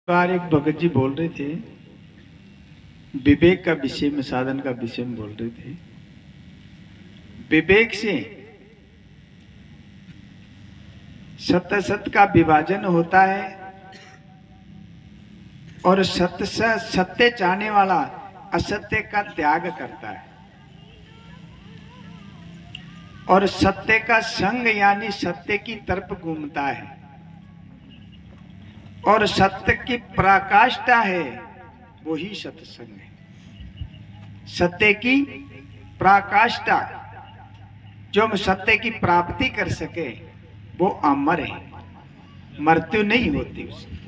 बार एक भगत जी बोल रहे थे, विवेक का विषय में, साधन का विषय में बोल रहे थे। विवेक से सत्य सत्य का विभाजन होता है और सत्य से सत्य चाहने वाला असत्य का त्याग करता है और सत्य का संग यानी सत्य की तरफ घूमता है और सत्य की पराकाष्ठा है, वही सत्संग है। सत्य की पराकाष्ठा, जो हम सत्य की प्राप्ति कर सके वो अमर है, मृत्यु नहीं होती उसकी।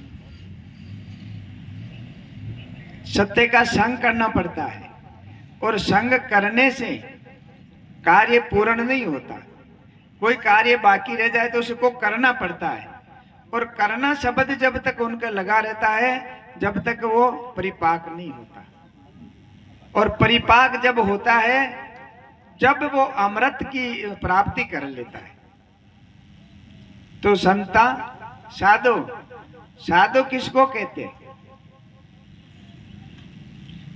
सत्य का संग करना पड़ता है और संग करने से कार्य पूर्ण नहीं होता। कोई कार्य बाकी रह जाए तो उसको करना पड़ता है और करना शब्द जब तक उनका लगा रहता है जब तक वो परिपाक नहीं होता। और परिपाक जब होता है जब वो अमृत की प्राप्ति कर लेता है। तो संता साधु, साधु किसको कहते हैं?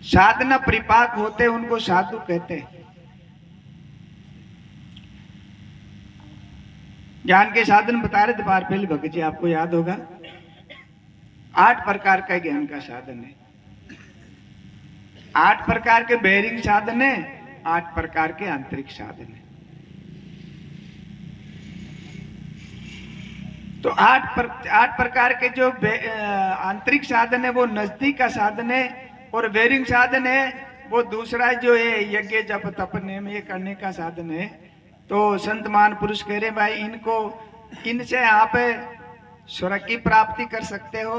साधना परिपाक होते उनको साधु कहते हैं। ज्ञान के साधन बता रहे थे बार पहले भगत जी, आपको याद होगा। 8 प्रकार का ज्ञान का साधन है। 8 प्रकार के बेरिंग साधन है, 8 प्रकार के आंतरिक साधन है। तो 8 प्रकार के जो आंतरिक साधन है वो नजदीक का साधन है और बेरिंग साधन है वो दूसरा जो है यज्ञ जप तप नेम ये करने का साधन है। तो संत मान पुरुष कह रहे भाई इनको, इनसे आप स्वर्ग की प्राप्ति कर सकते हो,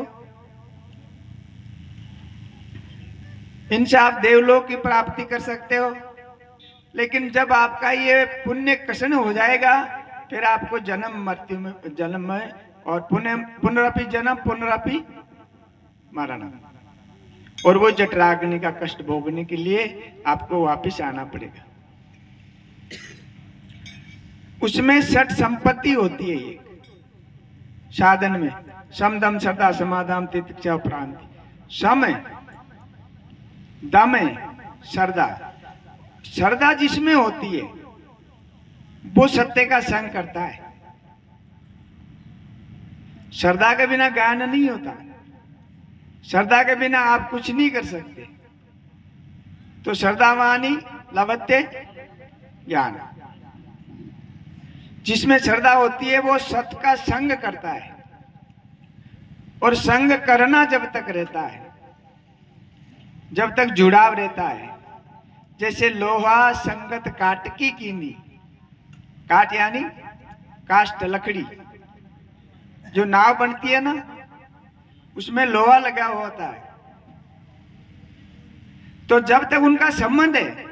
इनसे आप देवलोक की प्राप्ति कर सकते हो, लेकिन जब आपका ये पुण्य क्षण हो जाएगा फिर आपको जन्म मृत्यु में, जन्म में और पुनरपि जन्म पुनरपि मरण, और वो जठराग्नि का कष्ट भोगने के लिए आपको वापस आना पड़ेगा। उसमें 6 संपत्ति होती है ये साधन में, सम दम श्रद्धा समाधान तितिक्षा उपरांति। सम है, दम है, श्रद्धा। श्रद्धा जिसमें होती है वो सत्य का संग करता है। श्रद्धा के बिना ज्ञान नहीं होता, श्रद्धा के बिना आप कुछ नहीं कर सकते। तो श्रद्धावानी लभते ज्ञान। जिसमें श्रद्धा होती है वो सत्य का संग करता है और संग करना जब तक रहता है, जब तक जुड़ाव रहता है। जैसे लोहा संगत काट की कीनी, काट यानी काष्ठ लकड़ी, जो नाव बनती है ना उसमें लोहा लगा हुआ होता है। तो जब तक उनका संबंध है,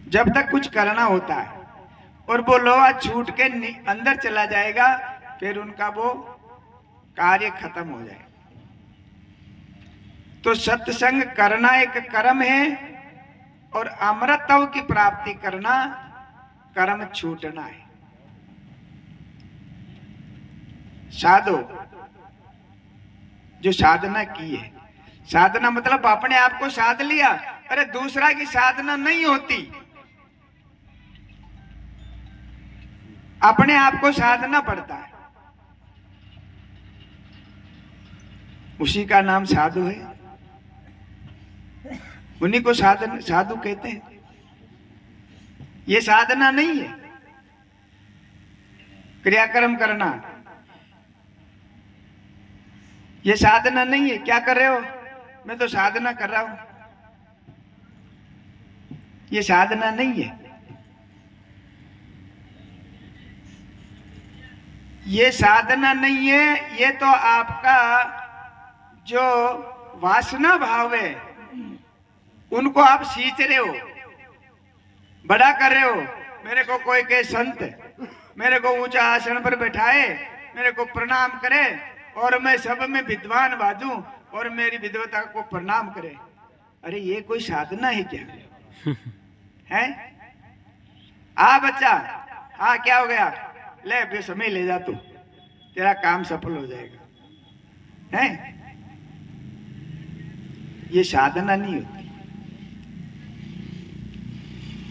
जब तक कुछ करना होता है और वो लोहा छूट के अंदर चला जाएगा फिर उनका वो कार्य खत्म हो जाएगा। तो सत्संग करना एक कर्म है और अमृतत्व की प्राप्ति करना कर्म छूटना है। साधो जो साधना की है, साधना मतलब अपने आप को साध लिया। अरे दूसरा की साधना नहीं होती, अपने आप को साधना पड़ता है। उसी का नाम साधु है, उन्हीं को साधन साधु कहते हैं। ये साधना नहीं है क्रियाक्रम करना, ये साधना नहीं है। क्या कर रहे हो? मैं तो साधना कर रहा हूं, ये साधना नहीं है। ये साधना नहीं है, ये तो आपका जो वासना भाव है उनको आप सींच रहे हो, बड़ा कर रहे हो। मेरे को कोई कहे संत, मेरे को ऊंचा आसन पर बैठाए, मेरे को प्रणाम करे और मैं सब में विद्वान बाजूं और मेरी विद्वता को प्रणाम करे। अरे ये कोई साधना है क्या? है? आ बच्चा, हाँ क्या हो गया? ले समय ले जा, तू तेरा काम सफल हो जाएगा। है। ये साधना नहीं होती,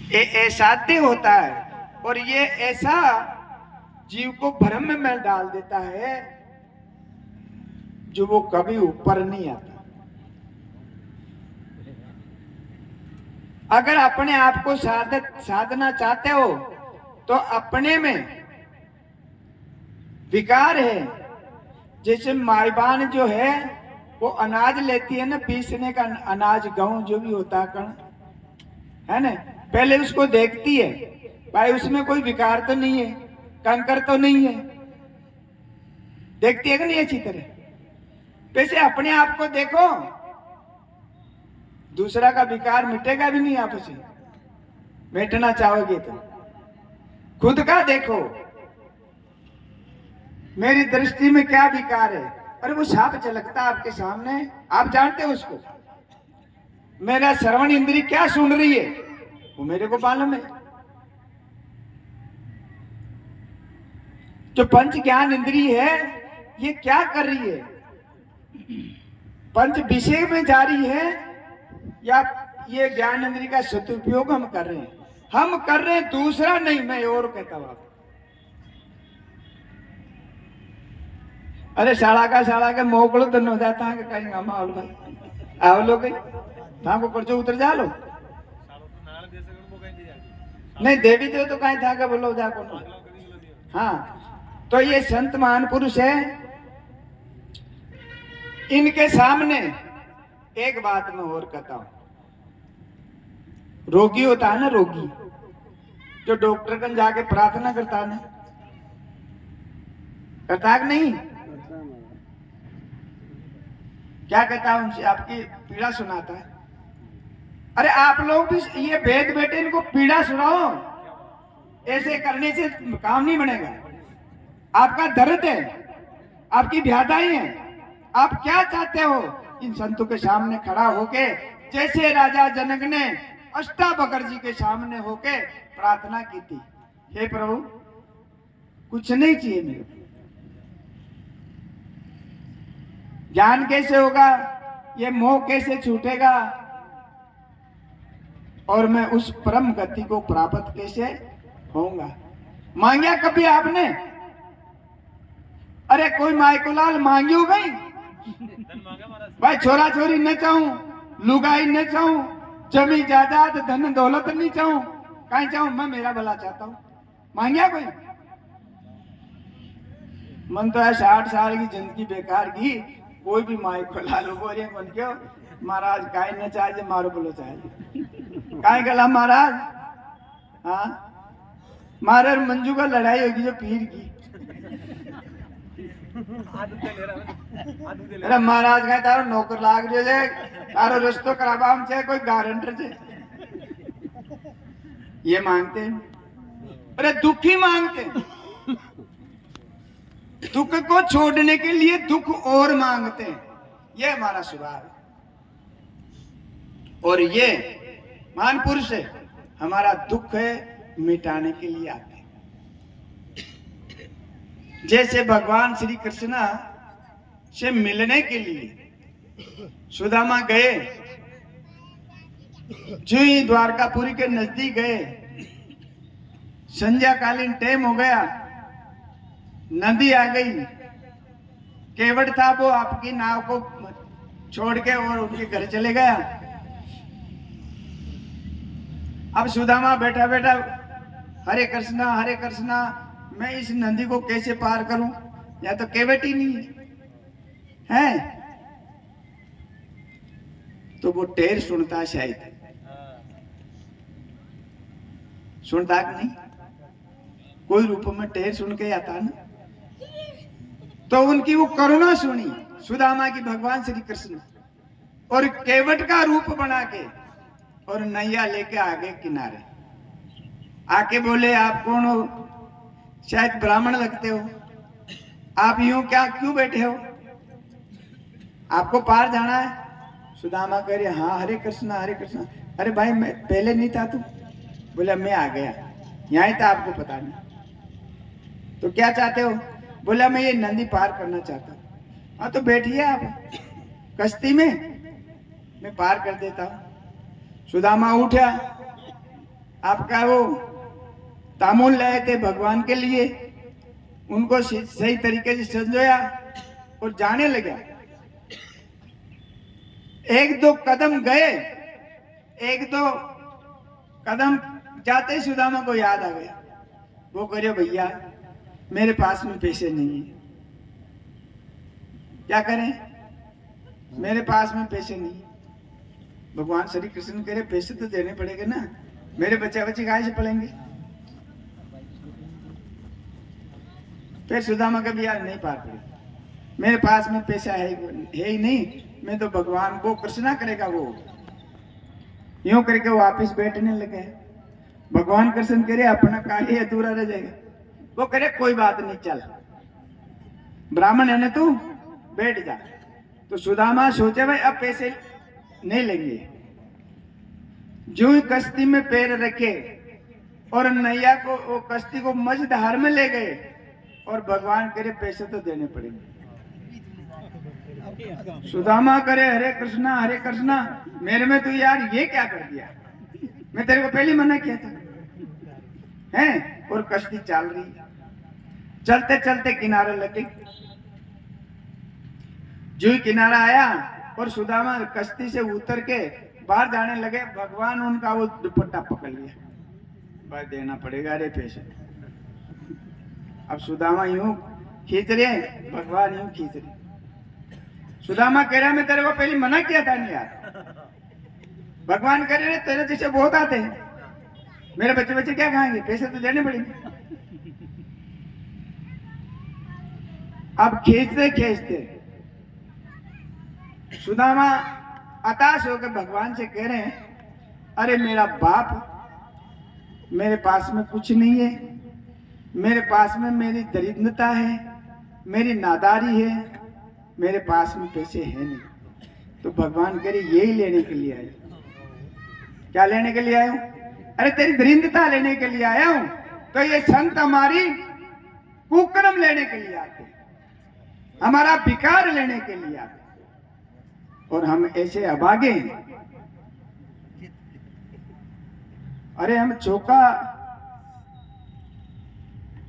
ये असाध्य होता है। और ये ऐसा जीव को भ्रम में डाल देता है जो वो कभी ऊपर नहीं आता। अगर अपने आप को साधना चाहते हो तो अपने में विकार है। जैसे माईबान जो है वो अनाज लेती है ना, पीसने का अनाज, गेहूं जो भी होता है कण, है ना, पहले उसको देखती है भाई उसमें कोई विकार तो नहीं है, कंकर तो नहीं है, देखती है कि नहीं अच्छी तरह। वैसे अपने आप को देखो, दूसरा का विकार मिटेगा भी नहीं आपसे, बैठना चाहोगे तो। खुद का देखो, मेरी दृष्टि में क्या विकार है। अरे वो सांप चलकता आपके सामने, आप जानते हो उसको। मेरा श्रवण इंद्री क्या सुन रही है वो मेरे को मालूम है। जो पंच ज्ञान इंद्री है ये क्या कर रही है, पंच विषय में जा रही है या ये ज्ञान इंद्री का सदुपयोग हम कर रहे हैं? हम कर रहे हैं, दूसरा नहीं। मैं और कहता हूं, अरे शाला के मोकलो तो न जाता है कहीं हम आओ लो कहीं था को करजो उतर जा लो। नहीं देवी देव तो कहीं था के बोलो जा को। हाँ, तो ये संत महान पुरुष है, इनके सामने एक बात मैं और कहता हूं। रोगी होता है ना, रोगी जो डॉक्टर कन जाके प्रार्थना करता है ना, करता है कि नहीं? क्या कहता है उनसे? आपकी पीड़ा सुनाता है। अरे आप लोग भी ये वेद बेटे इनको पीड़ा सुनाओ, ऐसे करने से काम नहीं बनेगा। आपका दर्द है, आपकी व्याधाएं हैं, आप क्या चाहते हो? इन संतों के सामने खड़ा होके, जैसे राजा जनक ने अष्टावक्र जी के सामने होके प्रार्थना की थी, हे प्रभु कुछ नहीं चाहिए मेरे को, ज्ञान कैसे होगा, ये मोह कैसे छूटेगा, और मैं उस परम गति को प्राप्त कैसे होऊंगा? मांगा कभी आपने? अरे कोई माई को लाल मांगी हो गई भाई, छोरा छोरी न चाहूं, लुगाई न चाहूं, जमी जायदाद धन दौलत नहीं चाहूं, कहीं चाहूं, मैं मेरा भला चाहता हूं। मांगिया कोई? मन तो है 60 साल की जिंदगी बेकार की, कोई भी माई को लालो बोले मन क्यों महाराज काय न चाहिए, मारो बोलो चाहिए काय गला महाराज। हाँ, मारे और मंजू का लड़ाई होगी जो पीर की। अरे महाराज कहे तारो नौकर लाग रहे है, तारो रिश्तो कराबा हम चाहे कोई गारंटर से, ये मांगते हैं। अरे दुखी मांगते हैं, दुख को छोड़ने के लिए दुख और मांगते हैं, ये हमारा स्वभाव है। और ये महान पुरुष है, हमारा दुख है मिटाने के लिए आते हैं। जैसे भगवान श्री कृष्ण से मिलने के लिए सुदामा गए, जो ही द्वारकापुरी के नजदीक गए, संध्या कालीन टाइम हो गया, नदी आ गई, केवट था वो आपकी नाव को छोड़ के और उनके घर चले गया। अब सुदामा बैठा बैठा हरे कृष्णा, मैं इस नदी को कैसे पार करूं, या तो केवट ही नहीं है, तो वो टेर सुनता, शायद सुनता कि नहीं, कोई रूप में टेर सुन के आता ना, तो उनकी वो करुणा सुनी सुदामा की भगवान श्री कृष्ण, और केवट का रूप बना के और नैया लेके आगे किनारे आके बोले, आप कौन हो? शायद ब्राह्मण लगते हो, आप यूं क्या क्यों बैठे हो, आपको पार जाना है? सुदामा कह रहे, हाँ हरे कृष्णा। अरे भाई मैं पहले नहीं था तू? बोला मैं आ गया, यहीं था, आपको पता नहीं। तो क्या चाहते हो? बोला मैं ये नदी पार करना चाहता हूं। हाँ तो बैठिए आप कश्ती में, मैं पार कर देता हूं। सुदामा उठा, आपका वो तामुल लाए थे भगवान के लिए, उनको सही तरीके से संजोया और जाने लगा। एक दो कदम गए, एक दो कदम जाते ही सुदामा को याद आ गया, वो करे भैया मेरे पास में पैसे नहीं है, क्या करें, मेरे पास में पैसे नहीं। भगवान श्री कृष्ण कह रहे पैसे तो देने पड़ेंगे ना, मेरे बच्चे कहाँ से पढ़ेंगे। फिर सुदामा का भी यार नहीं पार पड़े, मेरे पास में पैसा है ही नहीं, मैं तो भगवान को कृष्णा करेगा। वो यूं करके वापिस बैठने लगे। भगवान कृष्ण कह रहे अपना कार्य अधूरा रह जाएगा। वो करे कोई बात नहीं, चल ब्राह्मण है ना तू, बैठ जा। तो सुदामा सोचे भाई अब पैसे नहीं लेंगे। जो ही कश्ती में पैर रखे और नैया को वो कश्ती को मझधार में ले गए, और भगवान करे पैसे तो देने पड़ेंगे। सुदामा करे हरे कृष्णा मेरे में तू यार ये क्या कर दिया, मैं तेरे को पहले मना किया था हैं। और कश्ती चल रही, चलते चलते किनारे लगे। जो ही किनारा आया और सुदामा कश्ती से उतर के बाहर जाने लगे, भगवान उनका वो दुपट्टा पकड़ लिया, भाई देना पड़ेगा रे पैसे। अब सुदामा यूं खींच रहे, भगवान यूं खींच रहे। सुदामा कह रहा मैं तेरे को पहले मना किया था नहीं यार। भगवान कह रहे तेरे जैसे बहुत आते हैं, मेरे बच्चे क्या खाएंगे, पैसे तो देने पड़ेंगे। अब खींचते खींचते सुदामा हताश होकर भगवान से कह रहे हैं अरे मेरा बाप, मेरे पास में कुछ नहीं है, मेरे पास में मेरी दरिद्रता है, मेरी नादारी है, मेरे पास में पैसे है नहीं। तो भगवान कह रहे यही लेने के लिए आए। क्या लेने के लिए आया हूं? अरे तेरी दरिद्रता लेने के लिए आया हूं। तो ये संत हमारी कुकर्म लेने के लिए आते, हमारा विकार लेने के लिए आते, और हम ऐसे अभागे हैं। अरे हम चौका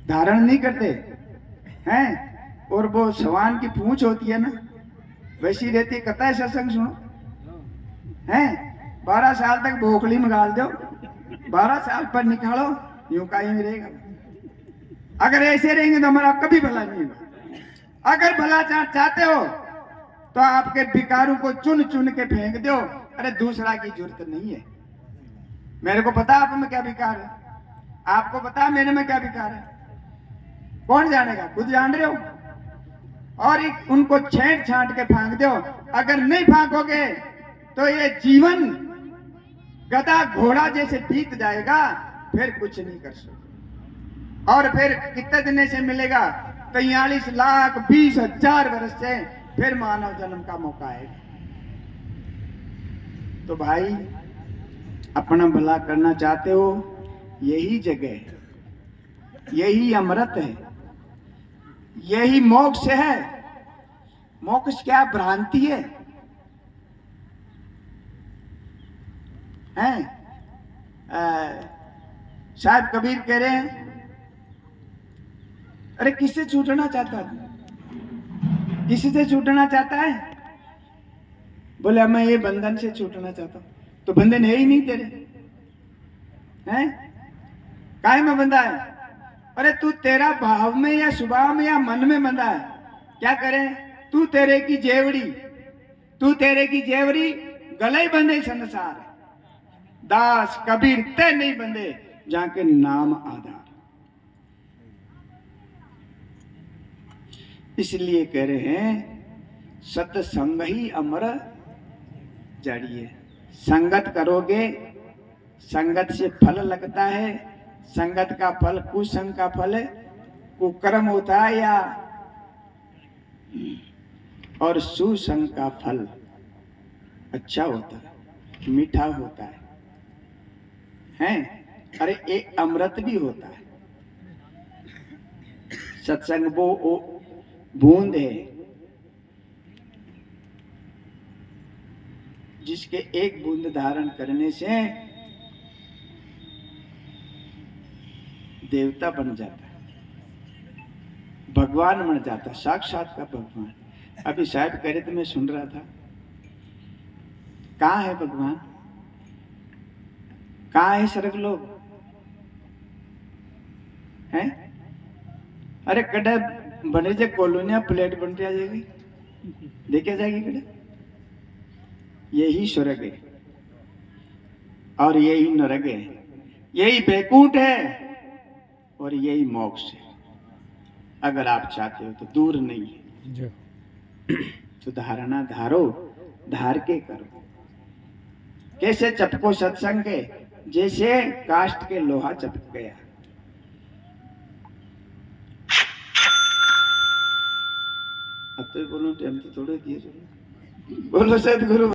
धारण नहीं करते हैं, और वो सवान की पूंछ होती है ना वैसी रहती। कथा है सत्संग सुनो हैं, 12 साल तक बोखली में गाल दो, 12 साल पर निकालो, यूं का यूं रहेगा। अगर ऐसे रहेंगे तो हमारा कभी भला नहीं होगा। अगर भला चाहते हो तो आपके विकारों को चुन चुन के फेंक दो। अरे दूसरा की जरूरत नहीं है। मेरे को पता आप में क्या विकार है, आपको पता मेरे में क्या विकार है, कौन जानेगा, खुद जान रहे हो। और उनको छेड़ छांट के फेंक दो। अगर नहीं फेंकोगे तो ये जीवन गधा घोड़ा जैसे बीत जाएगा, फिर कुछ नहीं कर सकते। और फिर कितने दिन से मिलेगा, 43,20,000 वर्ष से फिर मानव जन्म का मौका आएगा। तो भाई अपना भला करना चाहते हो, यही जगह है, यही अमृत है, यही मोक्ष है। मोक्ष क्या भ्रांति है, हैं? साहब कबीर कह रहे हैं अरे किससे छूटना चाहता है, किसी से छूटना चाहता है? बोले मैं ये बंधन से छूटना चाहता हूं। तो बंधन है ही नहीं तेरे, हैं? काहे में बंधा है? अरे तू तेरा भाव में या स्वभाव में या मन में बंधा है। क्या करे, तू तेरे की जेवड़ी, तू तेरे की जेवड़ी गले ही बंधे संसार। दास कबीर ते नहीं बंधे जाके नाम आधार। इसलिए कह रहे हैं सत्संग ही अमर जड़ी है। संगत करोगे, संगत से फल लगता है। संगत का फल कुसंग का फल कुकर्म होता है या, और सुसंग का फल अच्छा होता है, मीठा होता है, हैं? अरे एक अमृत भी होता है। सत्संग वो बूंद है जिसके एक बूंद धारण करने से देवता बन जाता है, भगवान बन जाता, साक्षात का भगवान। अभी साहब कह रहे थे, मैं सुन रहा था, कहाँ है भगवान, कहाँ है स्वर्ग लोग हैं? अरे कड़े बने जे कॉलोनिया प्लेट बन आ जाएगी, देखे जाएगी कड़े। यही स्वर्ग है और यही नरक है, यही बैकुंठ है और यही मोक्ष है। अगर आप चाहते हो तो दूर नहीं है, तो धारणा धारो, धार के करो। कैसे चपको सत्संग के, जैसे काष्ठ के लोहा चपक गया। अब तो बोलो टाइम तो थोड़े दिए, बोलो सदगुरु।